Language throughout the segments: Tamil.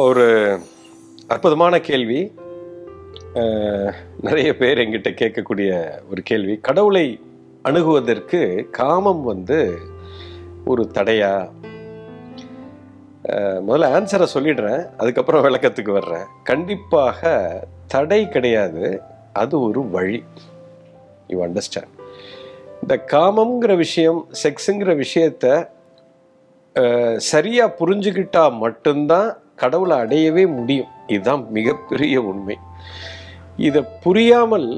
ஒரு அற்புதமான கேள்வி. நிறைய பேர் என்கிட்ட கேட்கக்கூடிய ஒரு கேள்வி. கடவுளை அணுகுவதற்கு காமம் ஒரு தடையா? முதல்ல ஆன்சரை சொல்லிடுறேன், அதுக்கப்புறம் விளக்கத்துக்கு வர்றேன். கண்டிப்பாக தடை கிடையாது, அது ஒரு வழி. You understand? இந்த காமம்ங்கிற விஷயம், செக்ஸுங்கிற விஷயத்த சரியா புரிஞ்சுக்கிட்டா மட்டும்தான் கடவுளை அடையவே முடியும். இதுதான் மிகப்பெரிய உண்மை. இதை புரியாமல்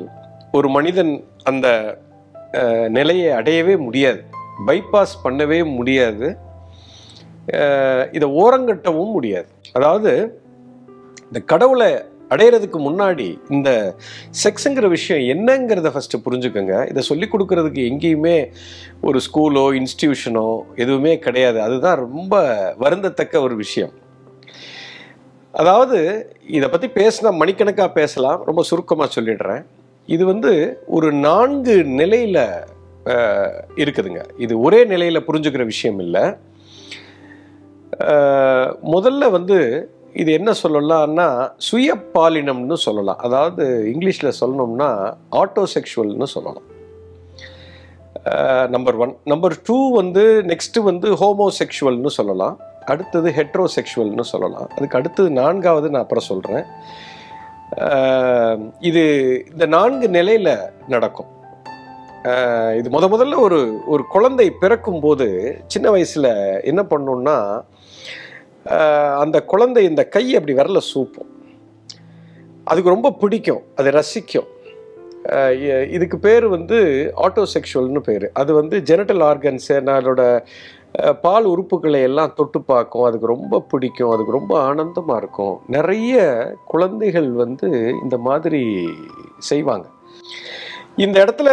ஒரு மனிதன் அந்த நிலையை அடையவே முடியாது, பைபாஸ் பண்ணவே முடியாது, இதை ஓரங்கட்டவும் முடியாது. அதாவது இந்த கடவுளை அடையிறதுக்கு முன்னாடி இந்த செக்ஸுங்கிற விஷயம் என்னங்கிறத ஃபஸ்ட்டு புரிஞ்சுக்கோங்க. இதை சொல்லிக் கொடுக்கறதுக்கு எங்கேயுமே ஒரு ஸ்கூலோ இன்ஸ்டிடியூஷனோ எதுவுமே கிடையாது. அதுதான் ரொம்ப வருந்தத்தக்க ஒரு விஷயம். அதாவது இதை பற்றி பேசினா மணிக்கணக்காக பேசலாம், ரொம்ப சுருக்கமாக சொல்லிடுறேன். இது ஒரு 4 நிலையில் இருக்குதுங்க. இது ஒரே நிலையில் புரிஞ்சுக்கிற விஷயம் இல்லை. முதல்ல இது என்ன சொல்லலாம்னா சுய பாலினம்னு சொல்லலாம். அதாவது இங்கிலீஷில் சொல்லணும்னா ஆட்டோசெக்ஷுவல்னு சொல்லலாம். நம்பர் 1. நம்பர் 2 நெக்ஸ்ட்டு ஹோமோசெக்ஷுவல்னு சொல்லலாம். அடுத்தது ஹெட்ரோசெக்ஷுவல்னு சொல்லலாம். அதுக்கு அடுத்தது 4வது நான் அப்புறம் சொல்கிறேன். இது இந்த 4 நிலையில் நடக்கும். இது முதல்ல ஒரு குழந்தை பிறக்கும் போது சின்ன வயசில் என்ன பண்ணணும்னா, அந்த குழந்தை இந்த கை அப்படி விரல சூப்பும். அதுக்கு ரொம்ப பிடிக்கும், அதை ரசிக்கும். இதுக்கு பேர் ஆட்டோசெக்ஷுவல்னு பேர். அது ஜெனட்டல் ஆர்கன்ஸு, அதோட பால் உறுப்புகளை எல்லாம் தொட்டு பார்க்கும். அதுக்கு ரொம்ப பிடிக்கும், அதுக்கு ரொம்ப ஆனந்தமாக இருக்கும். நிறைய குழந்தைகள் இந்த மாதிரி செய்வாங்க. இந்த இடத்துல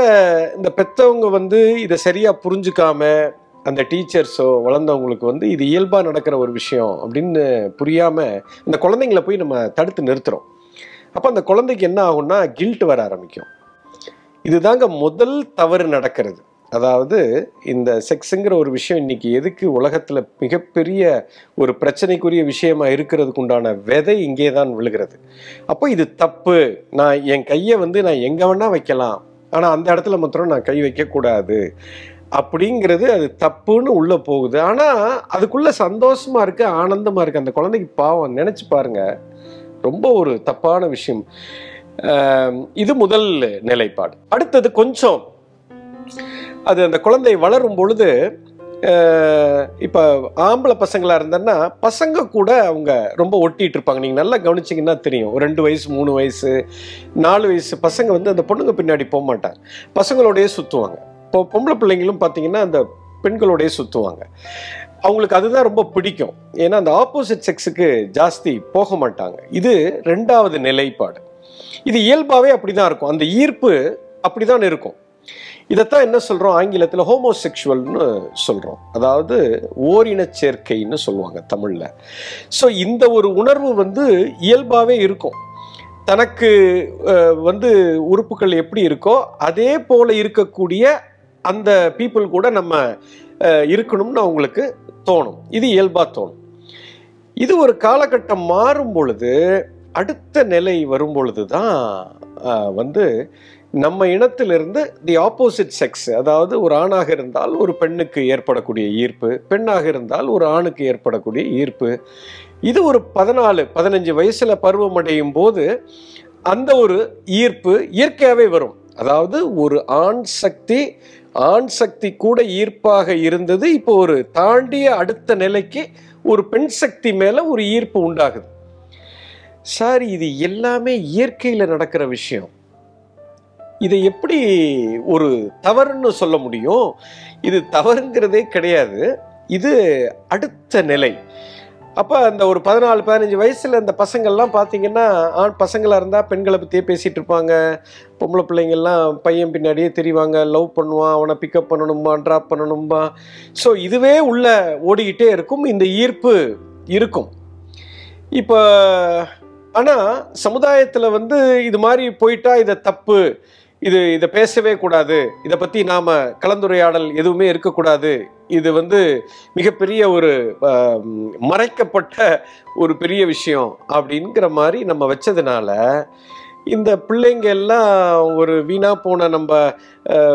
இந்த பெற்றவங்க இதை சரியாக புரிஞ்சுக்காம, அந்த டீச்சர்ஸோ வளர்ந்தவங்களுக்கு இது இயல்பாக நடக்கிற ஒரு விஷயம் அப்படின்னு புரியாமல் இந்த குழந்தைங்களை போய் நம்ம தடுத்து நிறுத்துகிறோம். அப்போ அந்த குழந்தைக்கு என்ன ஆகும்னா கில்ட் வர ஆரம்பிக்கும். இதுதாங்க முதல் தவறு நடக்கிறது. அதாவது இந்த செக்ஸுங்கிற ஒரு விஷயம் இன்னைக்கு எதுக்கு உலகத்தில் மிகப்பெரிய ஒரு பிரச்சனைக்குரிய விஷயமா இருக்கிறதுக்கு உண்டான விதை இங்கே தான் விழுகிறது. அப்போ இது தப்பு, நான் என் கையை நான் எங்கே வேணா வைக்கலாம், ஆனால் அந்த இடத்துல மாத்திரம் நான் கை வைக்கக்கூடாது அப்படிங்கிறது அது தப்புன்னு உள்ளே போகுது. ஆனால் அதுக்குள்ளே சந்தோஷமாக இருக்குது, ஆனந்தமாக இருக்குது. அந்த குழந்தைக்கு பாவம், நினச்சி பாருங்க, ரொம்ப ஒரு தப்பான விஷயம். இது முதல் நிலைப்பாடு. அடுத்தது கொஞ்சம் அது அந்த குழந்தை வளரும் பொழுது, இப்போ ஆம்பளை பசங்களாக இருந்தன்னா பசங்க கூட அவங்க ரொம்ப ஒட்டிகிட்டு இருப்பாங்க. நீங்கள் நல்லா கவனிச்சிங்கன்னா தெரியும். ஒரு 2 வயசு 3 வயசு 4 வயசு பசங்க அந்த பொண்ணுங்க பின்னாடி போக மாட்டாங்க, பசங்களோடையே சுற்றுவாங்க. இப்போ பொம்பளை பிள்ளைங்களும் பார்த்தீங்கன்னா அந்த பெண்களோடையே சுற்றுவாங்க. அவங்களுக்கு அதுதான் ரொம்ப பிடிக்கும். ஏன்னா அந்த ஆப்போசிட் செக்ஸுக்கு ஜாஸ்தி போக மாட்டாங்க. இது 2வது நிலைப்பாடு. இது இயல்பாகவே அப்படி தான் இருக்கும், அந்த ஈர்ப்பு அப்படி தான் இருக்கும். இதைத்தான் என்ன சொல்கிறோம் ஆங்கிலத்தில் ஹோமோசெக்ஷுவல்னு சொல்கிறோம். அதாவது ஓரின சேர்க்கைன்னு சொல்லுவாங்க தமிழில். ஸோ இந்த ஒரு உணர்வு இயல்பாகவே இருக்கும். தனக்கு உறுப்புகள் எப்படி இருக்கோ அதே போல இருக்கக்கூடிய அந்த பீப்புள் கூட நம்ம இருக்கணும்னு அவங்களுக்கு தோணும். இது இயல்பாக தோணும். இது ஒரு காலகட்டம் மாறும் பொழுது, அடுத்த நிலை வரும் பொழுது தான் நம்ம இனத்திலிருந்து தி ஆப்போசிட் செக்ஸ், அதாவது ஒரு ஆணாக இருந்தால் ஒரு பெண்ணுக்கு ஏற்படக்கூடிய ஈர்ப்பு, பெண்ணாக இருந்தால் ஒரு ஆணுக்கு ஏற்படக்கூடிய ஈர்ப்பு, இது ஒரு 14-15 வயசுல பருவமடையும் போது அந்த ஒரு ஈர்ப்பு இயற்கையாகவே வரும். அதாவது ஒரு ஆண் சக்தி கூட ஈர்ப்பாக இருந்தது, இப்போ ஒரு தாண்டிய அடுத்த நிலைக்கு ஒரு பெண் சக்தி மேல ஒரு ஈர்ப்பு உண்டாகுது. சார், இது எல்லாமே இயற்கையில் நடக்கிற விஷயம். இதை எப்படி ஒரு தவறுன்னு சொல்ல முடியும்? இது தவறுங்கிறதே கிடையாது, இது அடுத்த நிலை. அப்போ அந்த ஒரு 14-15 வயசில் அந்த பசங்கள்லாம் பார்த்தீங்கன்னா, ஆண் பசங்களாக இருந்தால் பெண்களை பற்றியே பேசிகிட்டு இருப்பாங்க, பொம்பளை பிள்ளைங்கள்லாம் பையன் பின்னாடியே தெரிவாங்க, லவ் பண்ணுவான், அவனை பிக்கப் பண்ணணும்பா, ட்ராப் பண்ணணும்பா. ஸோ இதுவே உள்ள ஓடிக்கிட்டே இருக்கும், இந்த ஈர்ப்பு இருக்கும். இப்போ ஆனால் சமுதாயத்தில் இது மாதிரி போயிட்டா இதை தப்பு, இதை பேசவே கூடாது, இதை பற்றி நாம் கலந்துரையாடல் எதுவுமே இருக்கக்கூடாது, இது வந்து மிகப்பெரிய ஒரு மறைக்கப்பட்ட ஒரு பெரிய விஷயம் அப்படிங்கிற மாதிரி நம்ம வச்சதுனால இந்த பிள்ளைங்க எல்லாம் ஒரு வீணாக போன நம்ம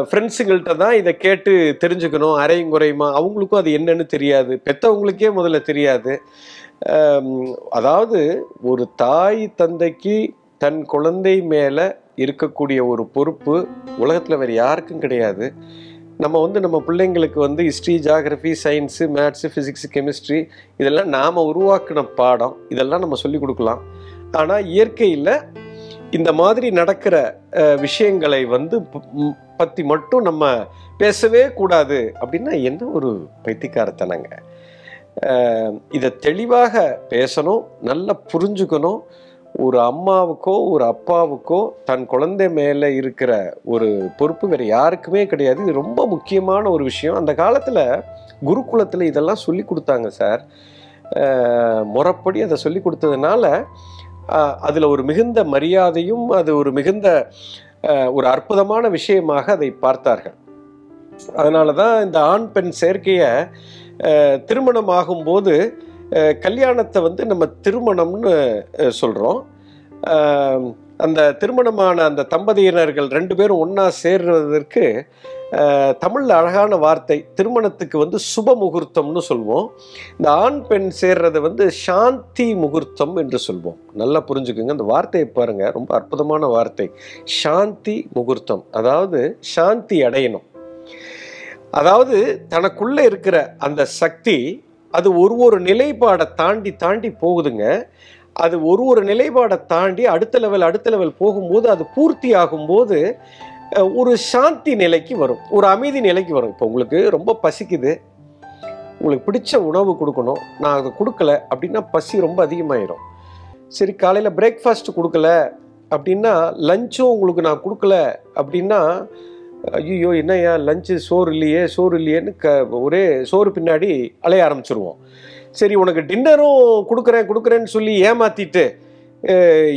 ஃப்ரெண்ட்ஸுங்கள்ட்ட தான் இதை கேட்டு தெரிஞ்சுக்கணும், அரையும் குறையுமா. அவங்களுக்கும் அது என்னன்னு தெரியாது, பெற்றவங்களுக்கே முதல்ல தெரியாது. அதாவது ஒரு தாய் தந்தைக்கு தன் குழந்தை மேலே இருக்கக்கூடிய ஒரு பொறுப்பு உலகத்தில் வேறு யாருக்கும் கிடையாது. நம்ம வந்து நம்ம பிள்ளைங்களுக்கு வந்து history, geography, science, maths, physics, chemistry இதெல்லாம் நாம் உருவாக்கின பாடம், இதெல்லாம் நம்ம சொல்லிக் கொடுக்கலாம். ஆனால் இயற்கையில் இந்த மாதிரி நடக்கிற விஷயங்களை வந்து பற்றி மட்டும் நம்ம பேசவே கூடாது அப்படின்னா என்ன ஒரு பைத்தியக்காரத்தனங்க. இதை தெளிவாக பேசணும், நல்லா புரிஞ்சுக்கணும். ஒரு அம்மாவுக்கோ ஒரு அப்பாவுக்கோ தன் குழந்தை மேலே இருக்கிற ஒரு பொறுப்பு வேறு யாருக்குமே கிடையாது. இது ரொம்ப முக்கியமான ஒரு விஷயம். அந்த காலத்தில் குருகுலத்தில் இதெல்லாம் சொல்லி கொடுத்தாங்க சார். முறைப்படி அதை சொல்லி கொடுத்ததுனால அதில் ஒரு மிகுந்த மரியாதையும் அது ஒரு மிகுந்த ஒரு அற்புதமான விஷயமாக அதை பார்த்தார்கள். அதனால தான் இந்த ஆண் பெண் சேர்க்கையை திருமணம் ஆகும்போது கல்யாணத்தை வந்து நம்ம திருமணம்னு சொல்கிறோம். அந்த திருமணமான அந்த தம்பதியினர்கள் 2 பேரும் ஒன்றா சேர்றதற்கு தமிழில் அழகான வார்த்தை, திருமணத்துக்கு வந்து சுப முகூர்த்தம்னு சொல்வோம். இந்த ஆண் பெண் சேர்றது வந்து சாந்தி முகூர்த்தம் என்று சொல்வோம். நல்லா புரிஞ்சுக்குங்க, அந்த வார்த்தையை பாருங்கள், ரொம்ப அற்புதமான வார்த்தை. சாந்தி முகூர்த்தம், அதாவது சாந்தி அடையணும். அதாவது தனக்குள்ளே இருக்கிற அந்த சக்தி அது ஒரு நிலைப்பாடை தாண்டி போகுதுங்க. அது ஒரு நிலைப்பாடை தாண்டி அடுத்த லெவல் போகும்போது அது பூர்த்தி ஆகும்போது ஒரு சாந்தி நிலைக்கு வரும், ஒரு அமைதி நிலைக்கு வரும். இப்போ உங்களுக்கு ரொம்ப பசிக்குது, உங்களுக்கு பிடிச்ச உணவு கொடுக்கணும், நான் அதை கொடுக்கல அப்படின்னா பசி ரொம்ப அதிகமாயிரும். சரி, காலையில் பிரேக்ஃபாஸ்ட் கொடுக்கல அப்படின்னா லஞ்சும் உங்களுக்கு நான் கொடுக்கல அப்படின்னா ஐயோ என்னையா லஞ்சு சோறு இல்லையேன்னு ஒரே சோறு பின்னாடி அலைய ஆரம்பிச்சிருவோம். சரி, உனக்கு டின்னரும் கொடுக்குறேன்னு சொல்லி ஏமாத்திட்டு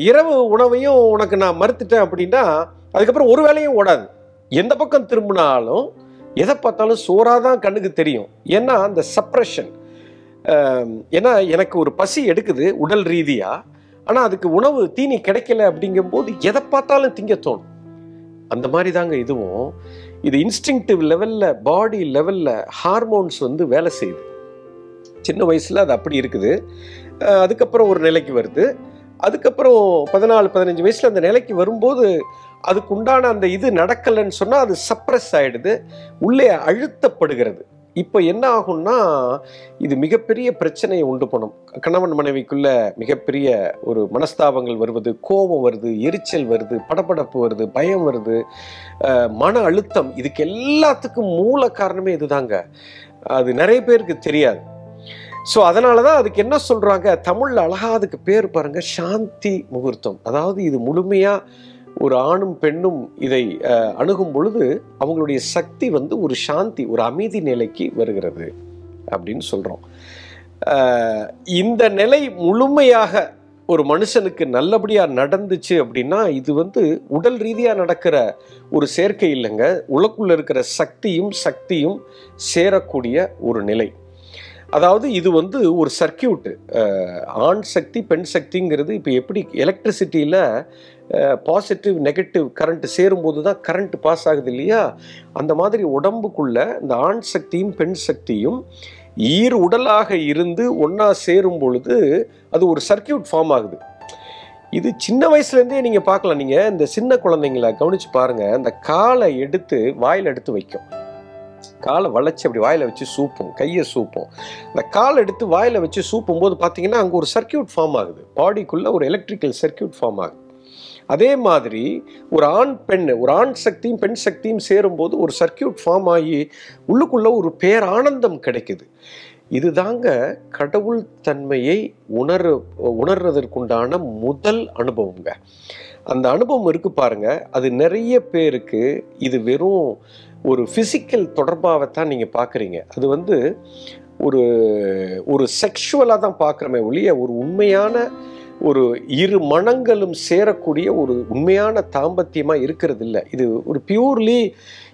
இரவு உணவையும் உனக்கு நான் மறுத்துட்டேன் அப்படின்னா அதுக்கப்புறம் ஒரு வேலையும் ஓடாது. எந்த பக்கம் திரும்பினாலும் எதை பார்த்தாலும் சோறாதான் கண்ணுக்கு தெரியும். ஏன்னா அந்த சப்ரெஷன். ஏன்னா எனக்கு ஒரு பசி எடுக்குது உடல் ரீதியாக, ஆனால் அதுக்கு உணவு தீனி கிடைக்கல அப்படிங்கும்போது எதை பார்த்தாலும் திங்க தோணும். அந்த மாதிரி தாங்க இதுவும். இது இன்ஸ்டிங்டிவ் லெவலில், பாடி லெவலில் ஹார்மோன்ஸ் வந்து வேலை செய்யுது. சின்ன வயசில் அது அப்படி இருக்குது. அதுக்கப்புறம் ஒரு நிலைக்கு வருது. அதுக்கப்புறம் 14-15 வயசில் அந்த நிலைக்கு வரும்போது அதுக்கு உண்டான அந்த இது நடக்கலைன்னு சொன்னால் அது சப்ரஸ் ஆகிடுது, உள்ளே அழுத்தப்படுகிறது. இப்போ என்ன ஆகும்னா இது மிகப்பெரிய பிரச்சனையை உண்டு பண்ணும். கணவன் மனைவிக்குள்ள மிகப்பெரிய ஒரு மனஸ்தாபங்கள் வருவது, கோபம் வருது, எரிச்சல் வருது, படபடப்பு வருது, பயம் வருது, மன அழுத்தம். இதுக்கு எல்லாத்துக்கும் மூல காரணமே இதுதாங்க. அது நிறைய பேருக்கு தெரியாது. ஸோ அதனால தான் அதுக்கு என்ன சொல்கிறாங்க, தமிழில் அழகாக அதுக்கு பேர் பாருங்கள், சாந்தி முகூர்த்தம். அதாவது இது முழுமையாக ஒரு ஆணும் பெண்ணும் இதை அணுகும் பொழுது அவங்களுடைய சக்தி வந்து ஒரு சாந்தி, ஒரு அமைதி நிலைக்கு வருகிறது அப்படின்னு சொல்கிறோம். இந்த நிலை முழுமையாக ஒரு மனுஷனுக்கு நல்லபடியாக நடந்துச்சு அப்படின்னா இது வந்து உடல் ரீதியாக நடக்கிற ஒரு சேர்க்கை இல்லைங்க, உலகுள்ள இருக்கிற சக்தியும் சேரக்கூடிய ஒரு நிலை. அதாவது இது வந்து ஒரு சர்க்கியூட்டு. ஆண் சக்தி பெண் சக்திங்கிறது இப்போ எப்படி எலக்ட்ரிசிட்டியில் பாசிட்டிவ் நெகட்டிவ் கரண்ட் சேரும்போது தான் கரண்ட் பாஸ் ஆகுது இல்லையா, அந்த மாதிரி உடம்புக்குள்ள இந்த ஆண் சக்தியும் பெண் சக்தியும் ஈர் உடலாக இருந்து ஒன்றா சேரும் பொழுது அது ஒரு சர்க்கியூட் ஃபார்ம் ஆகுது. இது சின்ன வயசுலேருந்தே நீங்கள் பார்க்கலாம். நீங்கள் இந்த சின்ன குழந்தைங்களை கவனித்து பாருங்கள், அந்த காலை எடுத்து வாயில் எடுத்து வைக்கும், காலை வளைச்சி அப்படி வாயில் வச்சு சூப்பும், கையை சூப்பும். இந்த காலை எடுத்து வாயில் வச்சு சூப்பும் போது பார்த்தீங்கன்னா அங்கே ஒரு சர்க்கியூட் ஃபார்ம் ஆகுது, பாடிக்குள்ளே ஒரு எலக்ட்ரிக்கல் சர்க்கியூட் ஃபார்ம் ஆகுது. அதே மாதிரி ஒரு ஆண் சக்தியும் பெண் சக்தியும் சேரும்போது ஒரு சர்க்கியூட் ஃபார்ம் ஆகி உள்ளுக்குள்ள ஒரு பேரானந்தம் கிடைக்குது. இதுதாங்க கடவுள் தன்மையை உணர்றதற்குண்டான முதல் அனுபவங்க. அந்த அனுபவம் இருக்கு பாருங்க, அது நிறைய பேருக்கு இது வெறும் ஒரு ஃபிசிக்கல் தொடர்பாகத்தான் நீங்கள் பார்க்குறீங்க. அது வந்து ஒரு செக்ஷுவலாக தான் பார்க்குறோமே ஒழிய ஒரு உண்மையான ஒரு இரு மனங்களும் சேரக்கூடிய ஒரு உண்மையான தாம்பத்தியமாக இருக்கிறது இல்லை. இது ஒரு பியூர்லி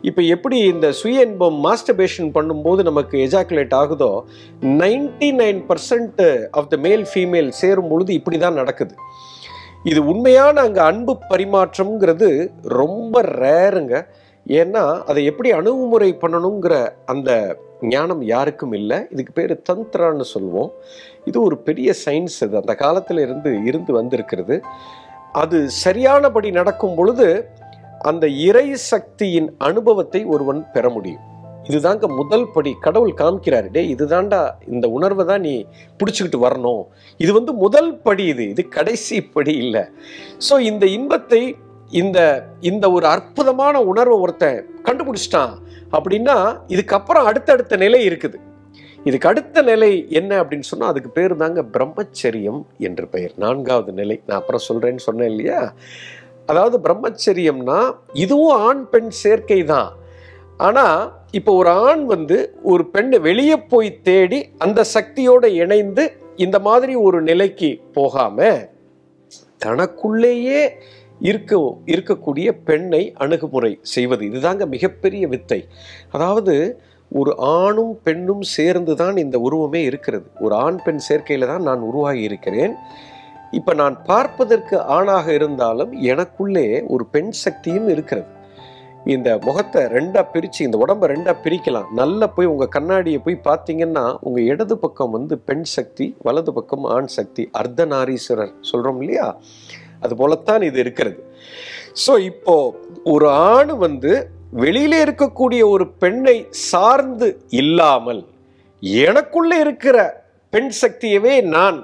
இப்போ எப்படி இந்த சுய இன்பம் மாஸ்டர்பேஷன் பண்ணும்போது நமக்கு எஜாக்குலேட் ஆகுதோ 99% ஆஃப் த மேல் ஃபீமேல் சேரும் பொழுது இப்படி தான் நடக்குது. இது உண்மையான அங்கே அன்பு பரிமாற்றம்ங்கிறது ரொம்ப ரேருங்க. ஏன்னா அதை எப்படி அணுகுமுறை பண்ணணுங்கிற அந்த ஞானம் யாருக்கும் இல்லை. இதுக்கு பேர் தந்திரான்னு சொல்லுவோம். இது ஒரு பெரிய சயின்ஸ். அது அந்த காலத்தில் இருந்து வந்திருக்கிறது. அது சரியானபடி நடக்கும் பொழுது அந்த இறை சக்தியின் அனுபவத்தை ஒருவன் பெற முடியும். இதுதாங்க முதல் படி. கடவுள் காமிக்கிறாரு, டே இதுதான்டா, இந்த உணர்வை தான் நீ பிடிச்சிக்கிட்டு வரணும். இது முதல் படி. இது கடைசி படி இல்லை. ஸோ இந்த இன்பத்தை இந்த ஒரு அற்புதமான உணர்வை ஒருத்தன் கண்டுபிடிச்சிட்டான் அப்படின்னா இதுக்கப்புறம் அடுத்தடுத்த நிலை இருக்குது. இதுக்கு அடுத்த நிலை என்ன அப்படின்னு சொன்னால் அதுக்கு பேர் தாங்க பிரம்மச்சரியம் என்று பெயர். 4வது நிலை நான் அப்புறம் சொல்கிறேன்னு சொன்னேன் இல்லையா. அதாவது பிரம்மச்சரியம்னா இதுவும் ஆண் பெண் சேர்க்கை தான். ஆனால் இப்போ ஒரு ஆண் ஒரு பெண்ணை வெளியே போய் தேடி அந்த சக்தியோடு இணைந்து இந்த மாதிரி ஒரு நிலைக்கு போகாமல் தனக்குள்ளேயே இருக்கக்கூடிய பெண்ணை அணுகுமுறை செய்வது, இதுதாங்க மிகப்பெரிய வித்தை. அதாவது ஒரு ஆணும் பெண்ணும் சேர்ந்து தான் இந்த உருவமே இருக்கிறது. ஒரு ஆண் பெண் சேர்க்கையில் தான் நான் உருவாகி இருக்கிறேன். இப்போ நான் பார்ப்பதற்கு ஆணாக இருந்தாலும் எனக்குள்ளே ஒரு பெண் சக்தியும் இருக்கிறது. இந்த முகத்தை ரெண்டாக பிரித்து, இந்த உடம்பை ரெண்டாக பிரிக்கலாம். நல்லா போய் உங்கள் கண்ணாடியை போய் பார்த்தீங்கன்னா உங்கள் இடது பக்கம் பெண் சக்தி, வலது பக்கம் ஆண் சக்தி. அர்த்தநாரீஸ்வரர் சொல்கிறோம் இல்லையா, அது போலத்தான் இது இருக்கிறது. ஸோ இப்போ ஒரு ஆண் வெளியில இருக்கக்கூடிய ஒரு பெண்ணை சார்ந்து இல்லாமல் எனக்குள்ள இருக்கிற பெண் சக்தியவே நான்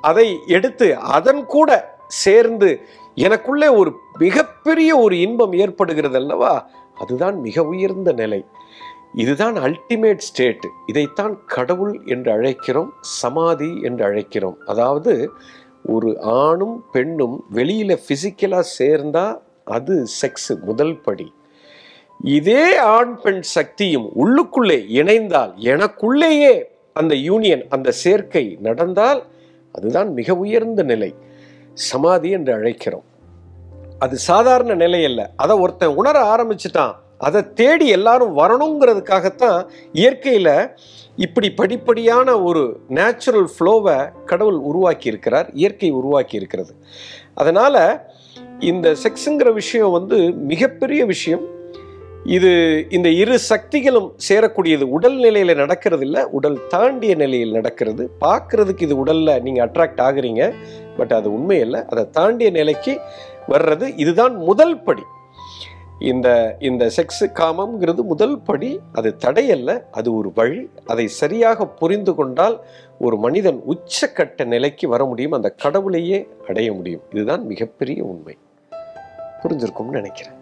அதை எடுத்து அதன் கூட சேர்ந்து எனக்குள்ளே ஒரு மிகப்பெரிய ஒரு இன்பம் ஏற்படுகிறது அல்லவா, அதுதான் மிக உயர்ந்த நிலை. இதுதான் அல்டிமேட் ஸ்டேட். இதைத்தான் கடவுள் என்று அழைக்கிறோம், சமாதி என்று அழைக்கிறோம். அதாவது ஒரு ஆணும் பெண்ணும் வெளியில பிசிக்கலா சேர்ந்தா அது செக்ஸ், முதல் படி. இதே ஆண் பெண் சக்தியும் உள்ளுக்குள்ளே இணைந்தால், எனக்குள்ளேயே அந்த யூனியன், அந்த சேர்க்கை நடந்தால் அதுதான் மிக உயர்ந்த நிலை, சமாதி என்று அழைக்கிறோம். அது சாதாரண நிலை அல்ல. அதை ஒருத்தன் உணர ஆரம்பிச்சுட்டான், அதை தேடி எல்லாரும் வரணுங்கிறதுக்காகத்தான் இயற்கையில இப்படி படிப்படியான ஒரு நேச்சுரல் ஃப்ளோவை கடவுள் உருவாக்கி இருக்கிறார், இயற்கை உருவாக்கி இருக்கிறது. அதனால இந்த செக்ஸுங்கிற விஷயம் மிகப்பெரிய விஷயம். இது இந்த இரு சக்திகளும் சேரக்கூடியது. உடல் நிலையில நடக்கிறது இல்லை, உடல் தாண்டிய நிலையில் நடக்கிறது. பார்க்கறதுக்கு இது உடல்ல நீங்க அட்ராக்ட் ஆகுறீங்க, பட் அது உண்மை இல்லை. அதை தாண்டிய நிலைக்கு வர்றது இதுதான் முதல் படி. இந்த செக்ஸ் காமம்ங்கிறது முதல் படி. அது தடையல்ல, அது ஒரு வழி. அதை சரியாக புரிந்து கொண்டால் ஒரு மனிதன் உச்சக்கட்ட நிலைக்கு வர முடியும், அந்த கடவுளையே அடைய முடியும். இதுதான் மிகப்பெரிய உண்மை. புரிஞ்சிருக்கும்னு நினைக்கிறேன்.